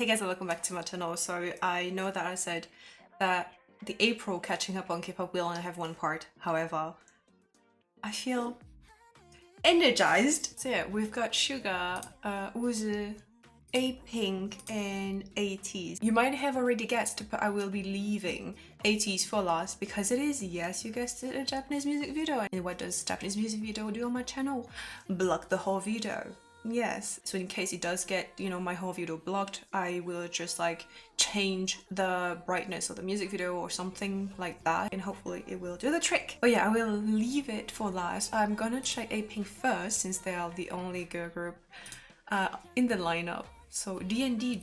Hey guys, welcome back to my channel. So I know that I said that the April catching up on K-pop will only have one part. However, I feel energized. So yeah, we've got Sugar, Woodz, Apink, and Ateez. You might have already guessed, but I will be leaving Ateez for last because it is, yes, you guessed it, a Japanese music video. And what does Japanese music video do on my channel? Block the whole video. Yes, so in case it does get, my whole video blocked, I will just like change the brightness of the music video or something like that, and hopefully it will do the trick. But yeah, I will leave it for last. I'm gonna check Apink first since they are the only girl group in the lineup. So D&D,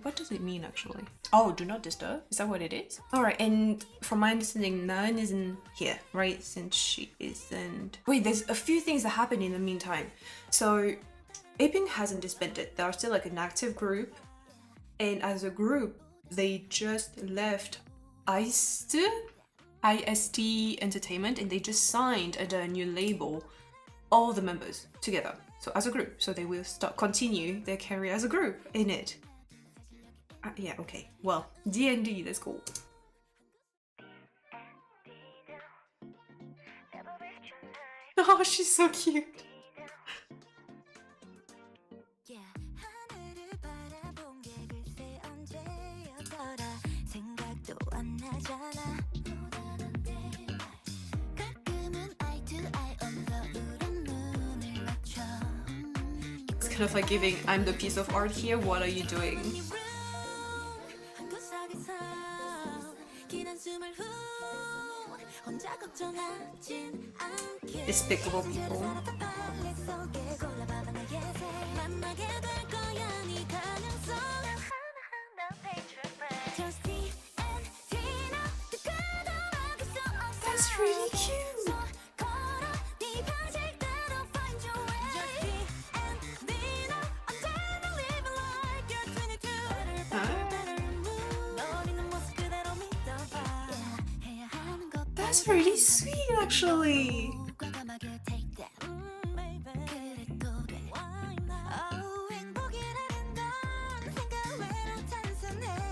what does it mean actually? Oh, do not disturb? Is that what it is? Alright, and from my understanding, Nan isn't here, right? Since she isn't... Wait, there's a few things that happen in the meantime. So Apink hasn't disbanded. They are still like an active group, and as a group they just left IST Entertainment, and they just signed under a new label, all the members together, so as a group. So they will continue their career as a group in it. Yeah, okay, well, D&D, that's cool. Oh, she's so cute. It's kind of like giving, I'm the piece of art here, what are you doing? Despicable people. That's really cute. That's really sweet, actually.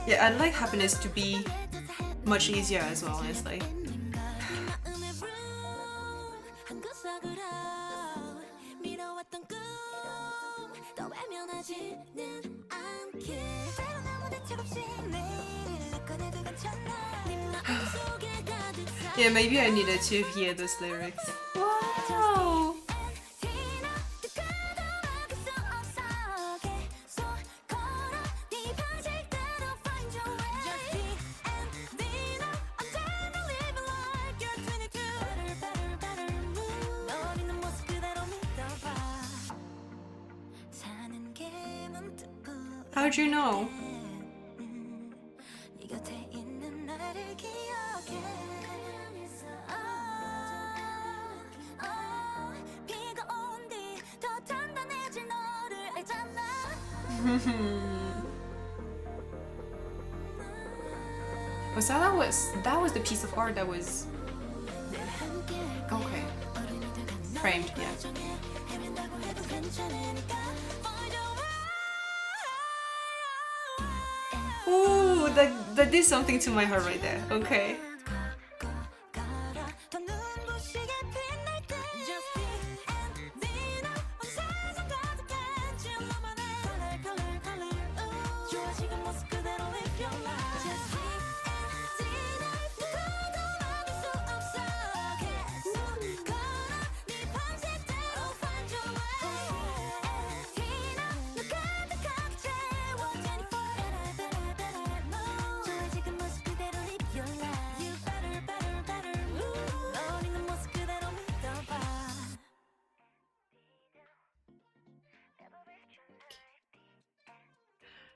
Yeah, I'd like happiness to be much easier as well, honestly. Yeah, maybe I needed to hear those lyrics. Wow! How'd you know? That was the piece of art that was okay. Framed, yeah. Ooh, that did something to my heart right there. Okay.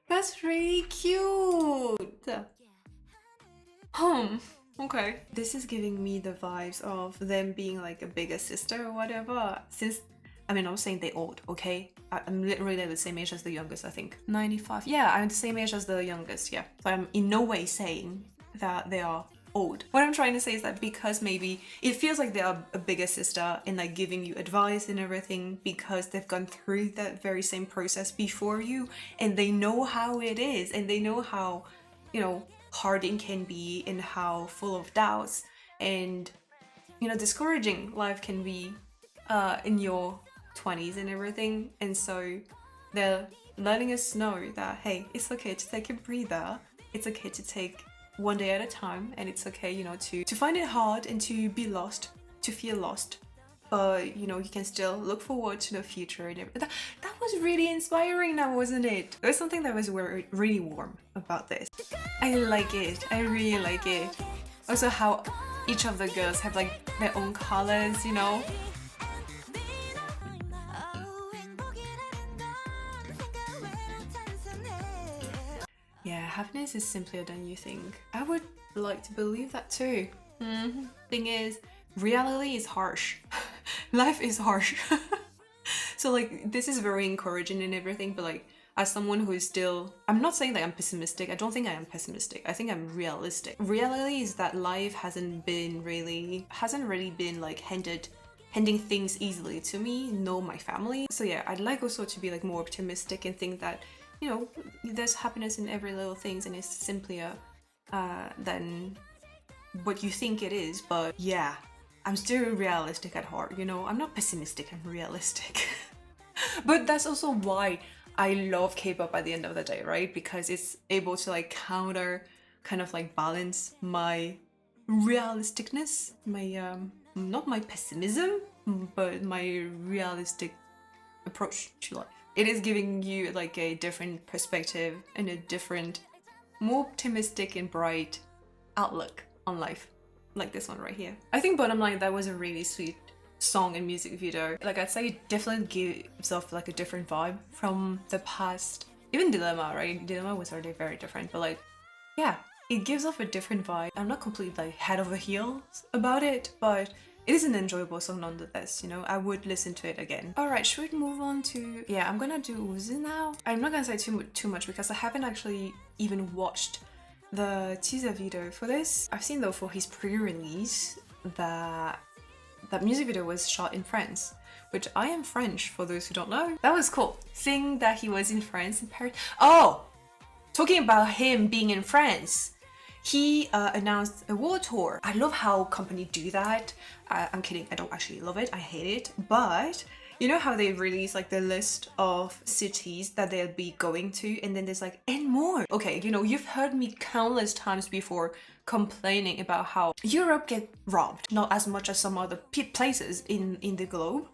That's really cute. Okay. This is giving me the vibes of them being like a bigger sister or whatever. Since, I'm not saying they old, okay? I'm literally the same age as the youngest, I think. 95. Yeah, I'm the same age as the youngest, yeah. So I'm in no way saying that they are old. What I'm trying to say is that because maybe it feels like they are a bigger sister and like giving you advice and everything because they've gone through that very same process before you and they know how it is and they know how, you know, hard it can be and how full of doubts and, you know, discouraging life can be in your 20s and everything. And so they're letting us know that, hey, it's okay to take a breather. It's okay to take one day at a time, and it's okay, you know, to find it hard and to be lost, to feel lost. But, you know, you can still look forward to the future and everything. That was really inspiring now, wasn't it? There was something that was really warm about this. I like it. I really like it. Also how each of the girls have like their own colors, you know? Yeah, happiness is simpler than you think. I would like to believe that too. Thing is, reality is harsh. Life is harsh. So like, this is very encouraging and everything, but like, as someone who is still, I'm not saying that I'm pessimistic. I don't think I am pessimistic. I think I'm realistic. Reality is that life hasn't really been like handing things easily to me, nor my family. So yeah, I'd like also to be like more optimistic and think that, you know, there's happiness in every little things and it's simpler than what you think it is. But yeah, I'm still realistic at heart, you know? I'm not pessimistic, I'm realistic. But that's also why I love K-pop at the end of the day, right? Because it's able to like counter, kind of like balance my realisticness, my not my pessimism, but my realistic approach to life. It is giving you like a different perspective and a different, more optimistic and bright outlook on life, like this one right here. I think bottom line, that was a really sweet song and music video. Like I'd say it definitely gives off like a different vibe from the past. Even Dilemma, right? Dilemma was already very different, but like, yeah, it gives off a different vibe. I'm not completely like head over heels about it, but it is an enjoyable song nonetheless, you know? I would listen to it again. Alright, should we move on to... Yeah, I'm gonna do Woodz now. I'm not gonna say too much because I haven't actually even watched the teaser video for this. I've seen though for his pre-release that music video was shot in France, which I am French for those who don't know. That was cool. Seeing that he was in France, in Paris. Oh! Talking about him being in France. He announced a world tour. I love how companies do that. I'm kidding, I don't actually love it, I hate it. But you know how they release like the list of cities that they'll be going to and then there's like, and more. Okay, you know, you've heard me countless times before complaining about how Europe gets robbed. Not as much as some other places in the globe,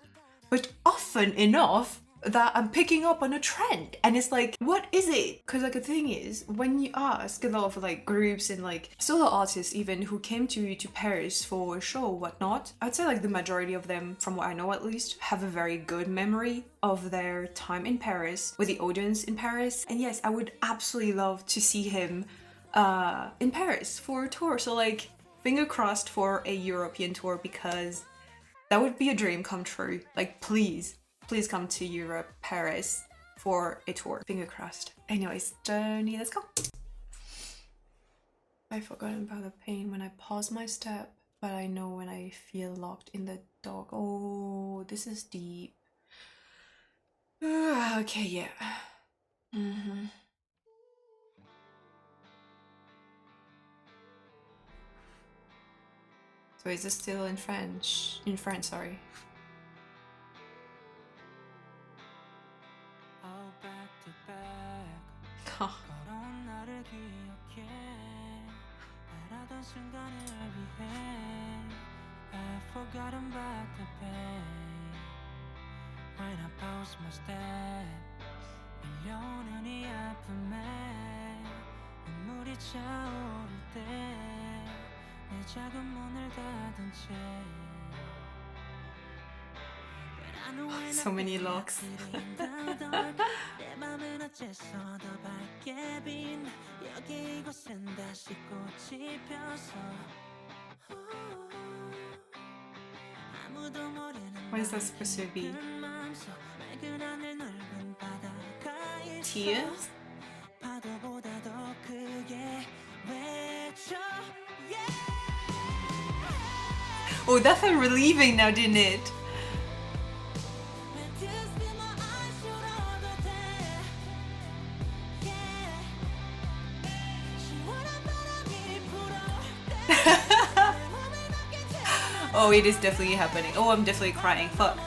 but often enough that I'm picking up on a trend. And it's like, what is it? Because like the thing is, when you ask a lot of like groups and like solo artists even who came to Paris for a show or whatnot, I'd say like the majority of them, from what I know at least, have a very good memory of their time in Paris, with the audience in Paris. And yes, I would absolutely love to see him in Paris for a tour. So like, finger crossed for a European tour because that would be a dream come true. Like, please come to Europe, Paris for a tour. Finger crossed. Anyways, journey, let's go. I've forgotten about the pain when I pause my step, but I know when I feel locked in the dark. Oh, this is deep. Okay, yeah. So is this still in French? In French, sorry. So many locks. What is that supposed to be? Tears? Oh, that felt relieving now, didn't it? Oh, it is definitely happening. Oh, I'm definitely crying. Fuck.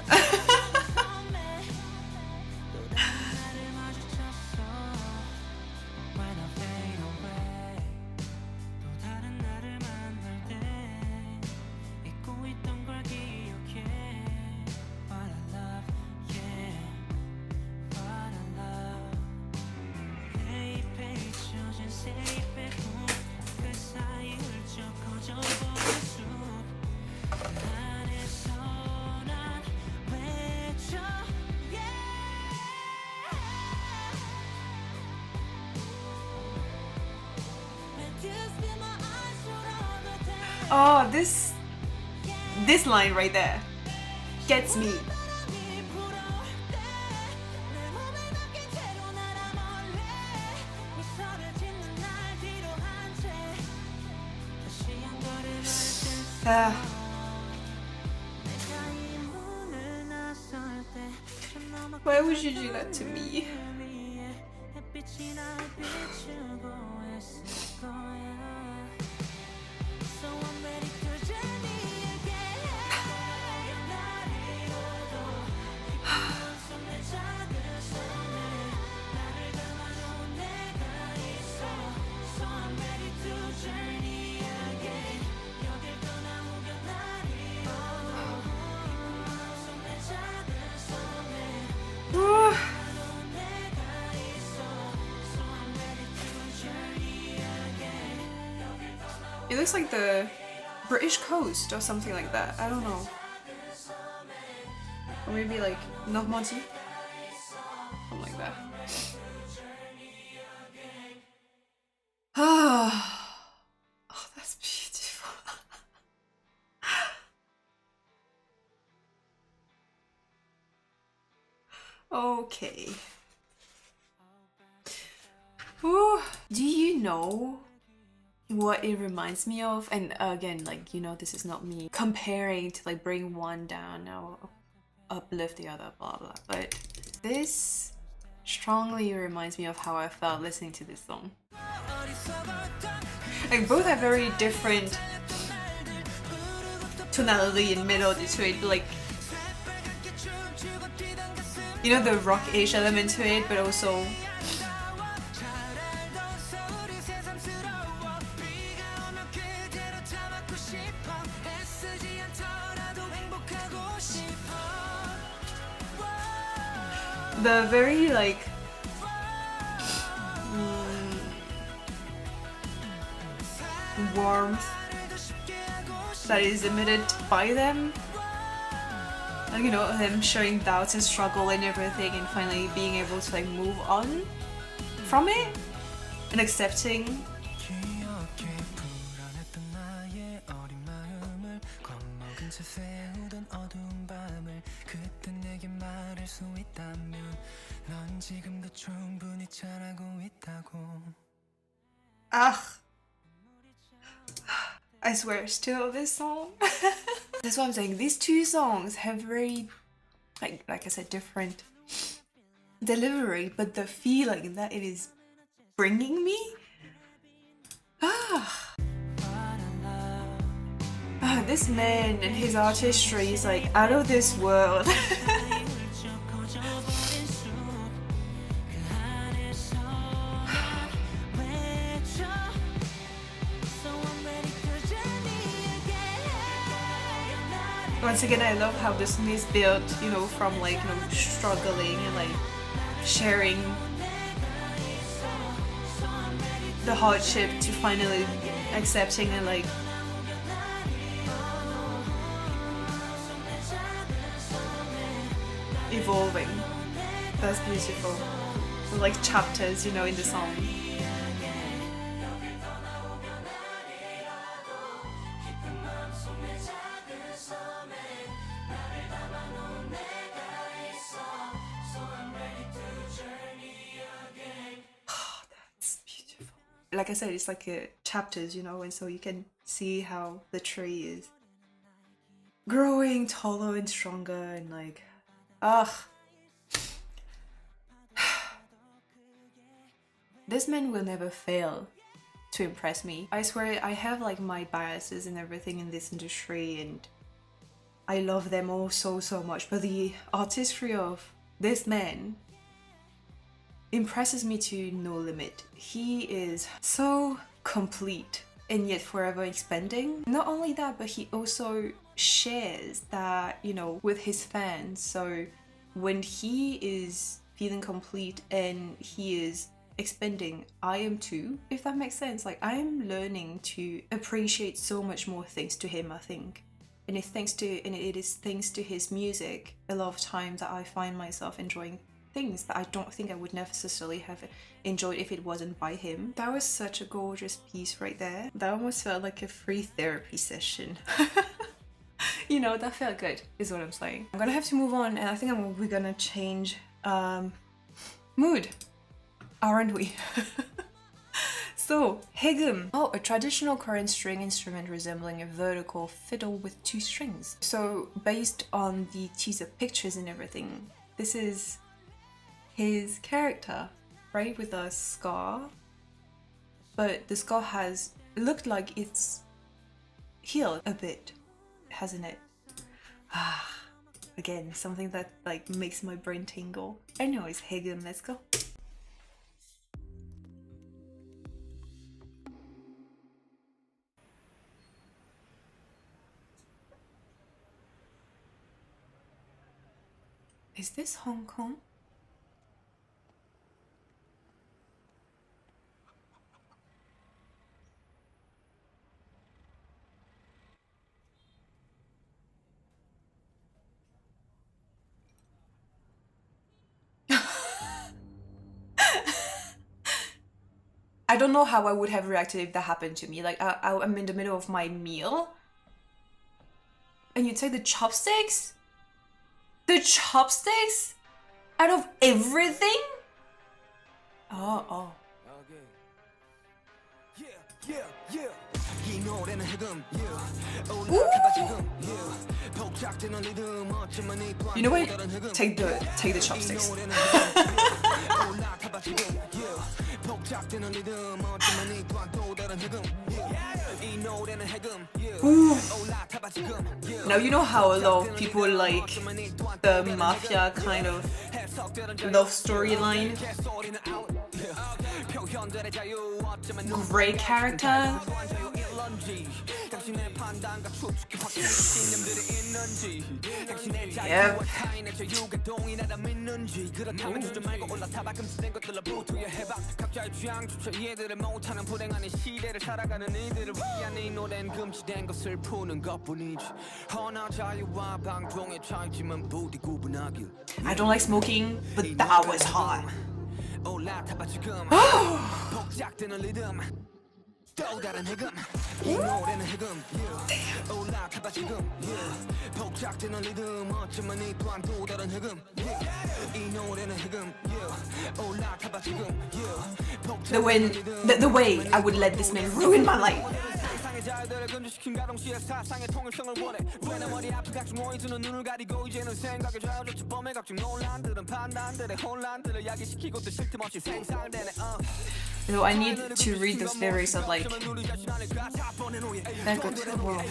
Oh, this line right there gets me. Why would you do that to me? It looks like the British coast or something like that. I don't know. Or maybe like Normandy. Something like that. Oh, that's beautiful. Okay. Ooh. Do you know what it reminds me of? And again, like, you know, this is not me comparing to like bring one down or uplift the other, blah blah, but this strongly reminds me of how I felt listening to this song. Like, both have very different tonality and melody to it, like, you know, the rock-ish element to it, but also the very like warmth that is emitted by them, like, you know, them showing doubts and struggle and everything, and finally being able to like move on from it and accepting. I swear, still this song. That's what I'm saying. These two songs have very, like I said, different delivery, but the feeling that it is bringing me. This man and his artistry is like out of this world. Once again, I love how this song is built, you know, from like, you know, struggling and like sharing the hardship to finally accepting and like evolving. That's beautiful. Like chapters, you know, in the song. Like I said, it's like chapters, you know, and so you can see how the tree is growing taller and stronger and like, ugh. This man will never fail to impress me. I swear I have like my biases and everything in this industry and I love them all so much, but the artistry of this man impresses me to no limit. He is so complete and yet forever expanding. Not only that, but he also shares that, you know, with his fans. So when he is feeling complete and he is expanding, I am too, if that makes sense. Like, I am learning to appreciate so much more thanks to him, I think. And it is thanks to his music a lot of times that I find myself enjoying things that I don't think I would necessarily have enjoyed if it wasn't by him. That was such a gorgeous piece right there. That almost felt like a free therapy session. You know, that felt good, is what I'm saying. I'm gonna have to move on, and I think we're gonna change mood, aren't we? So, hegum. Oh, a traditional Korean string instrument resembling a vertical fiddle with 2 strings. So, based on the teaser pictures and everything, this is his character, right? With a scar. But the scar has looked like it's healed a bit, hasn't it? Again, something that like makes my brain tingle. Anyways, hegum, let's go. Is this Hong Kong? I don't know how I would have reacted if that happened to me. Like, I'm in the middle of my meal and you take the chopsticks? The chopsticks? Out of everything? Oh. Ooh. You know what? Take the chopsticks. Ooh. Now you know how a lot of people like the mafia kind of love storyline. Great character. Yep. I don't like smoking, but that was hot. The way I would let this man ruin my life. So I need to read those lyrics of like that good. Whoa.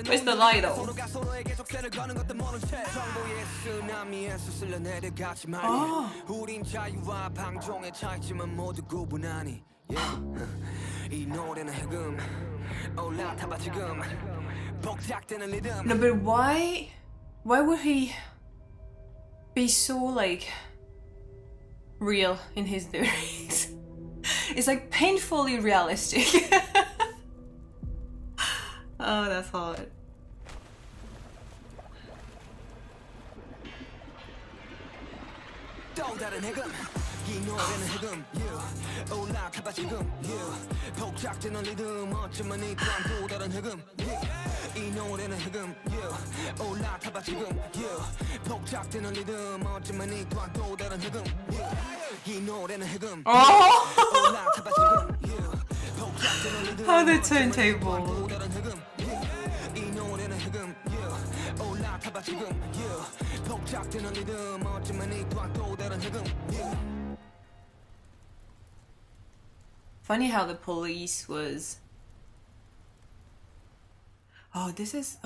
Where's the lie though? No, but why would he be so like real in his lyrics? It's like painfully realistic. Oh, that's hard. Oh! How the turntable. Funny how the police was. This is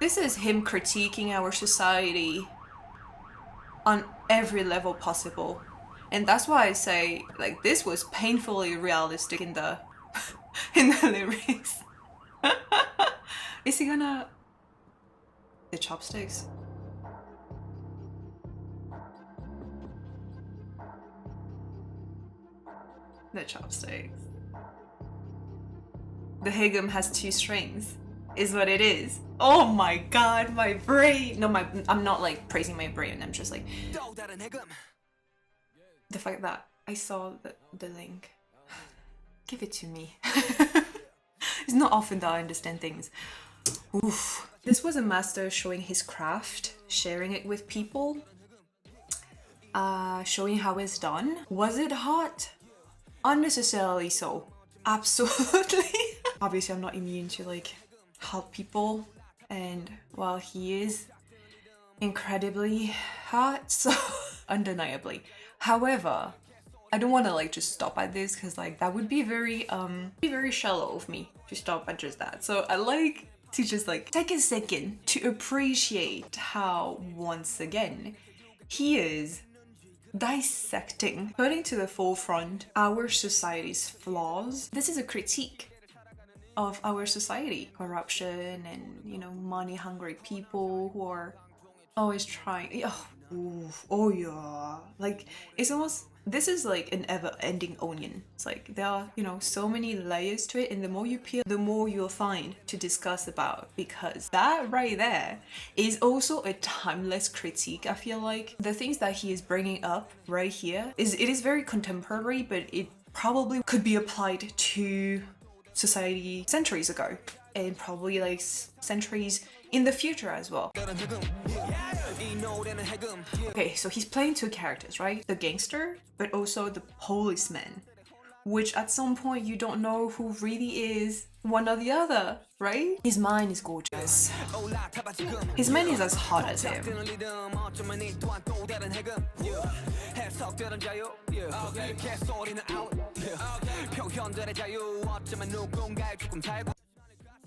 this is him critiquing our society on every level possible. And that's why I say, like, this was painfully realistic in the in the lyrics. Is he gonna... The chopsticks? The chopsticks. The higum has 2 strings, is what it is. Oh my god, my brain. No, I'm not like praising my brain. I'm just like, the fact that I saw the link. Give it to me. It's not often that I understand things. Oof. This was a master showing his craft, sharing it with people, showing how it's done. Was it hot? Unnecessarily so. Absolutely. Obviously, I'm not immune to like hot people, and while he is incredibly hot, so undeniably. However, I don't want to like just stop at this, because like that would be very shallow of me to stop at just that. So I like to just like take a second to appreciate how, once again, he is dissecting, putting to the forefront our society's flaws. This is a critique of our society, corruption, and, you know, money-hungry people who are always trying. Oh yeah, like it's almost, this is like an ever-ending onion. It's like there are, you know, so many layers to it, and the more you peel, the more you'll find to discuss about, because that right there is also a timeless critique. I feel like the things that he is bringing up right here it is very contemporary, but it probably could be applied to society centuries ago, and probably like centuries in the future as well. Okay, so he's playing 2 characters, right? The gangster, but also the policeman, which at some point you don't know who really is one or the other, right? His mind is gorgeous. His man is as hot as him.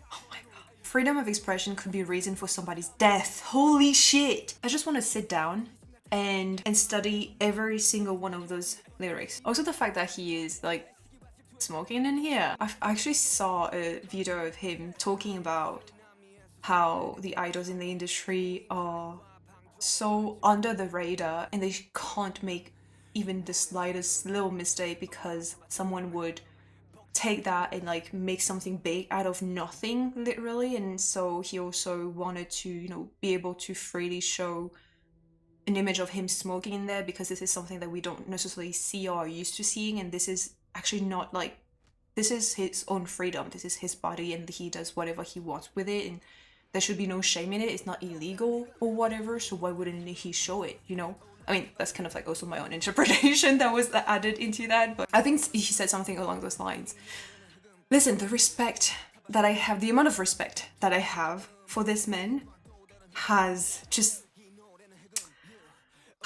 Oh my god. Freedom of expression could be a reason for somebody's death. Holy shit. I just want to sit down and study every single one of those lyrics. Also the fact that he is like smoking in here. I actually saw a video of him talking about how the idols in the industry are so under the radar, and they can't make even the slightest little mistake, because someone would take that and like make something big out of nothing, literally. And so he also wanted to, you know, be able to freely show an image of him smoking in there, because this is something that we don't necessarily see or are used to seeing, and this is actually not like, this is his own freedom, this is his body, and he does whatever he wants with it, and there should be no shame in it. It's not illegal or whatever, so why wouldn't he show it, you know? I mean, that's kind of like also my own interpretation that was added into that, but I think he said something along those lines. Listen, the respect that I have, the amount of respect that I have for this man has just...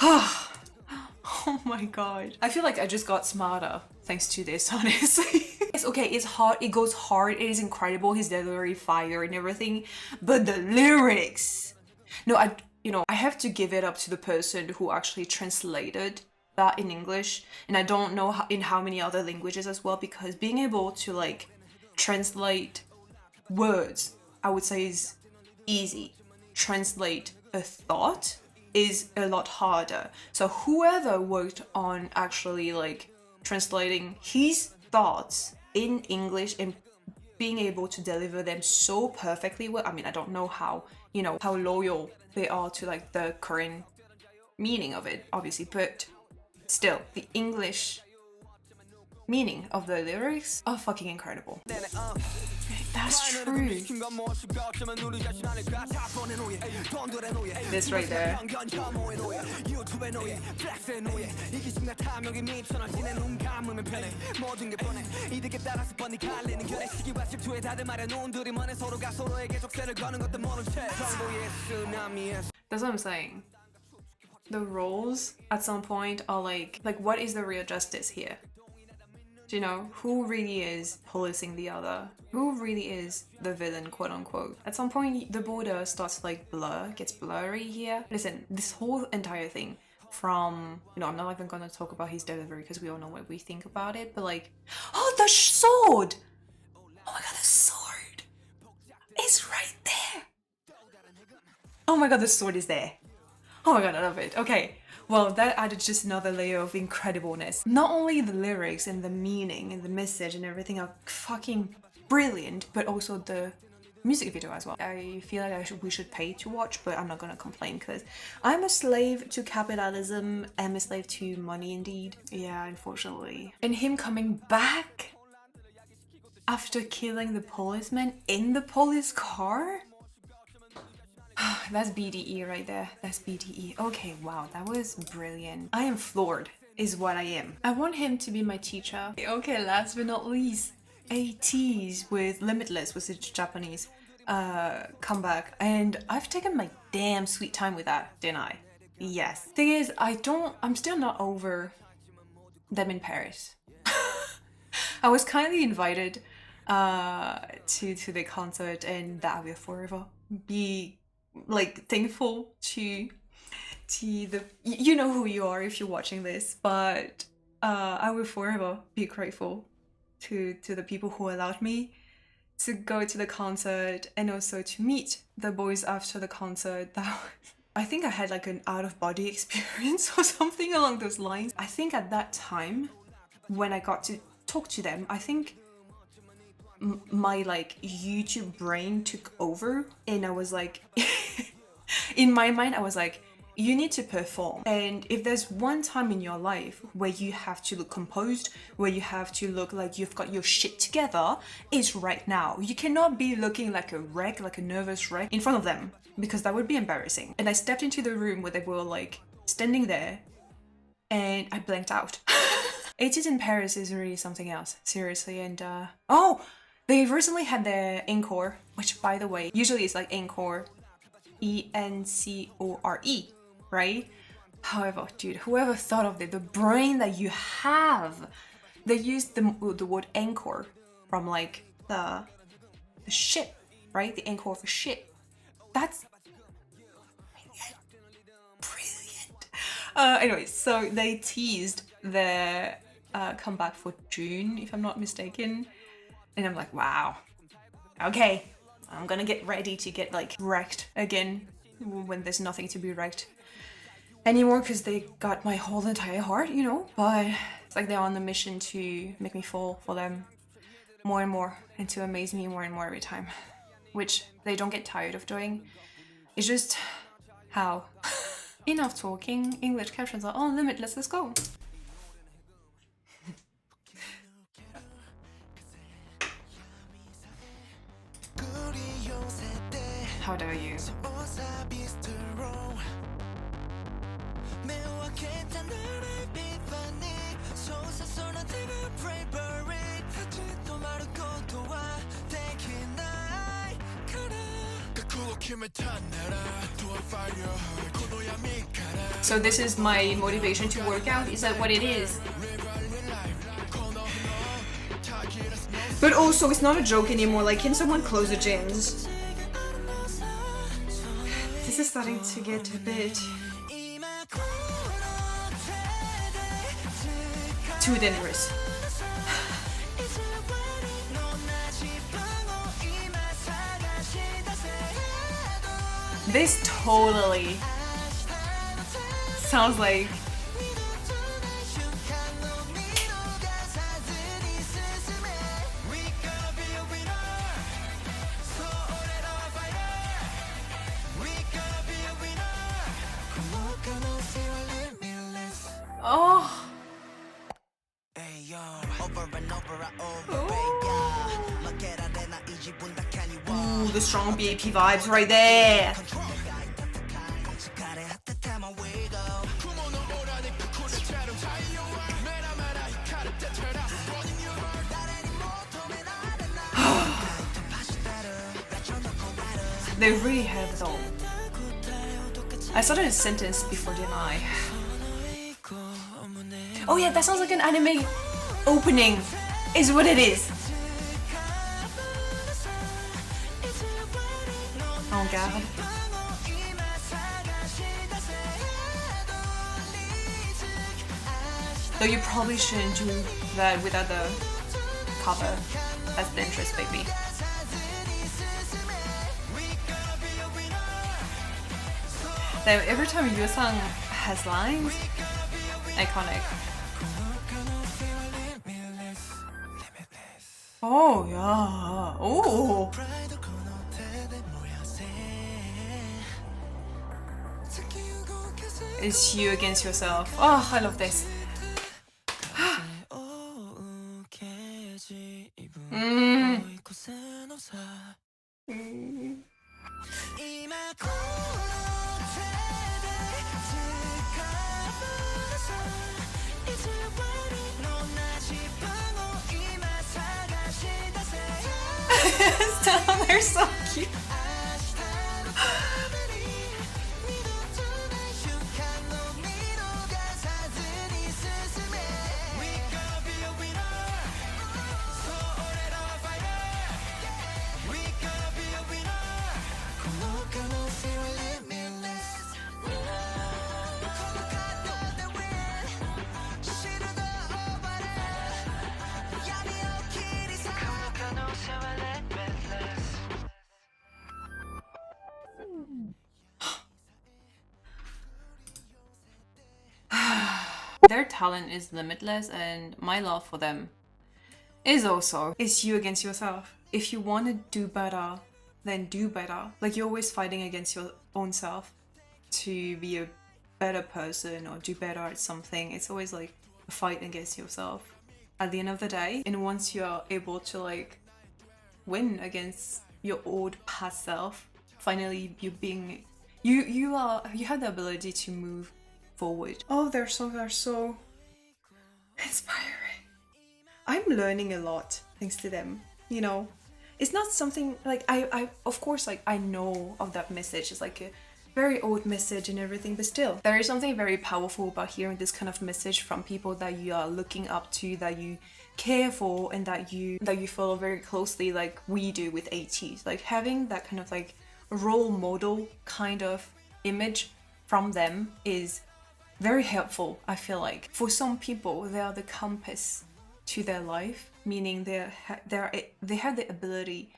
Oh my god. I feel like I just got smarter thanks to this, honestly. It's okay, it's hard, it goes hard, it is incredible, his delivery, fire and everything, but the lyrics... No, I have to give it up to the person who actually translated that in English, and I don't know in how many other languages as well, because being able to like translate words, I would say, is easy. Translate a thought is a lot harder. So whoever worked on actually like translating his thoughts in English and being able to deliver them so perfectly well, I mean, I don't know how, you know, how loyal they are to like the current meaning of it, obviously, but still, the English meaning of the lyrics are fucking incredible. That's true. This right there. That's what I'm saying. The roles at some point are like what is the real justice here? Do you know, who really is policing the other? Who really is the villain, quote unquote? At some point, the border starts to like blur, gets blurry here. Listen, this whole entire thing from, you know, I'm not even gonna talk about his delivery because we all know what we think about it, but like, oh, the sword! Oh my god, the sword! It's right there! Oh my god, the sword is there. Oh my god, I love it. Okay, well, that added just another layer of incredibleness. Not only the lyrics and the meaning and the message and everything are fucking brilliant, but also the music video as well. I feel like we should pay to watch, but I'm not gonna complain because I'm a slave to capitalism. I'm a slave to money indeed. Yeah, unfortunately. And him coming back after killing the policeman in the police car? That's BDE right there. That's BDE. Okay, wow, that was brilliant. I am floored, is what I am. I want him to be my teacher. Okay, last but not least, Ateez with Limitless was its Japanese comeback, and I've taken my damn sweet time with that, didn't I? Yes. Thing is, I'm still not over them in Paris. I was kindly invited to the concert, and that I will forever be like thankful to the, you know who you are if you're watching this, but I will forever be grateful to the people who allowed me to go to the concert and also to meet the boys after the concert. That was, I think I had like an out-of-body experience or something along those lines. I think at that time when I got to talk to them, I think my like YouTube brain took over, and I was like in my mind I was like, you need to perform, and if there's one time in your life where you have to look composed, where you have to look like you've got your shit together, it's right now. You cannot be looking like a wreck, like a nervous wreck in front of them, because that would be embarrassing. And I stepped into the room where they were like standing there and I blanked out. Ateez in Paris is really something else, seriously. And oh, they recently had their encore, which by the way, usually it's like encore, E-N-C-O-R-E, right? However, dude, whoever thought of it, the brain that you have, they used the word encore from like the ship, right? The encore for ship. That's brilliant. Anyway, so they teased their comeback for June, if I'm not mistaken. And I'm like, wow, okay, I'm gonna get ready to get like wrecked again when there's nothing to be wrecked anymore, because they got my whole entire heart, you know. But it's like they're on the mission to make me fall for them more and more and to amaze me more and more every time, which they don't get tired of doing. It's just how. Enough talking. English captions are on limitless. Let's go. How dare you? So this is my motivation to work out? Is that what it is? But also, it's not a joke anymore. Like, can someone close the gyms? This is starting to get a bit too dangerous. This totally sounds like oh. Ooh, the strong BAP vibes right there. They really have though. I started a sentence before, didn't I? Oh yeah, that sounds like an anime opening, is what it is. Oh god. Though you probably shouldn't do that without the cover. That's the interest, baby. Though every time Yuesang has lines, iconic. Oh yeah. Oh. It's you against yourself. Oh, I love this. They're so cute. Their talent is limitless, and my love for them is also, it's you against yourself. If you want to do better, then do better. Like, you're always fighting against your own self to be a better person or do better at something. It's always like a fight against yourself at the end of the day. And once you're able to like win against your old past self, finally you have the ability to move forward. Oh, their songs are so inspiring. I'm learning a lot thanks to them, you know. It's not something like I of course, like, I know of that message. It's like a very old message and everything, but still there is something very powerful about hearing this kind of message from people that you are looking up to, that you care for, and that you follow very closely, like we do with Ateez. Like, having that kind of like role model kind of image from them is very helpful. I feel like for some people they are the compass to their life, meaning they have the ability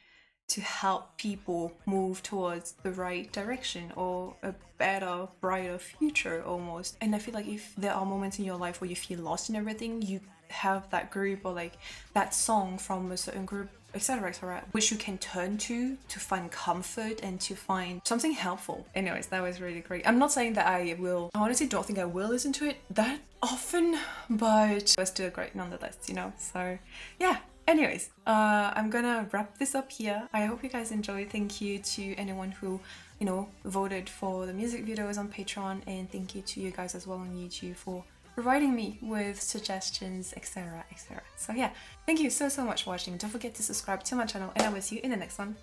to help people move towards the right direction or a better, brighter future almost. And I feel like if there are moments in your life where you feel lost in everything, you have that group or like that song from a certain group, etc., which you can turn to find comfort and to find something helpful. Anyways, that was really great. I'm not saying that I honestly don't think I will listen to it that often, but it was still great nonetheless, you know. So yeah. Anyways, I'm gonna wrap this up here. I hope you guys enjoyed. Thank you to anyone who, you know, voted for the music videos on Patreon, and thank you to you guys as well on YouTube for providing me with suggestions, etc., etc. So yeah, thank you so much for watching. Don't forget to subscribe to my channel, and I will see you in the next one.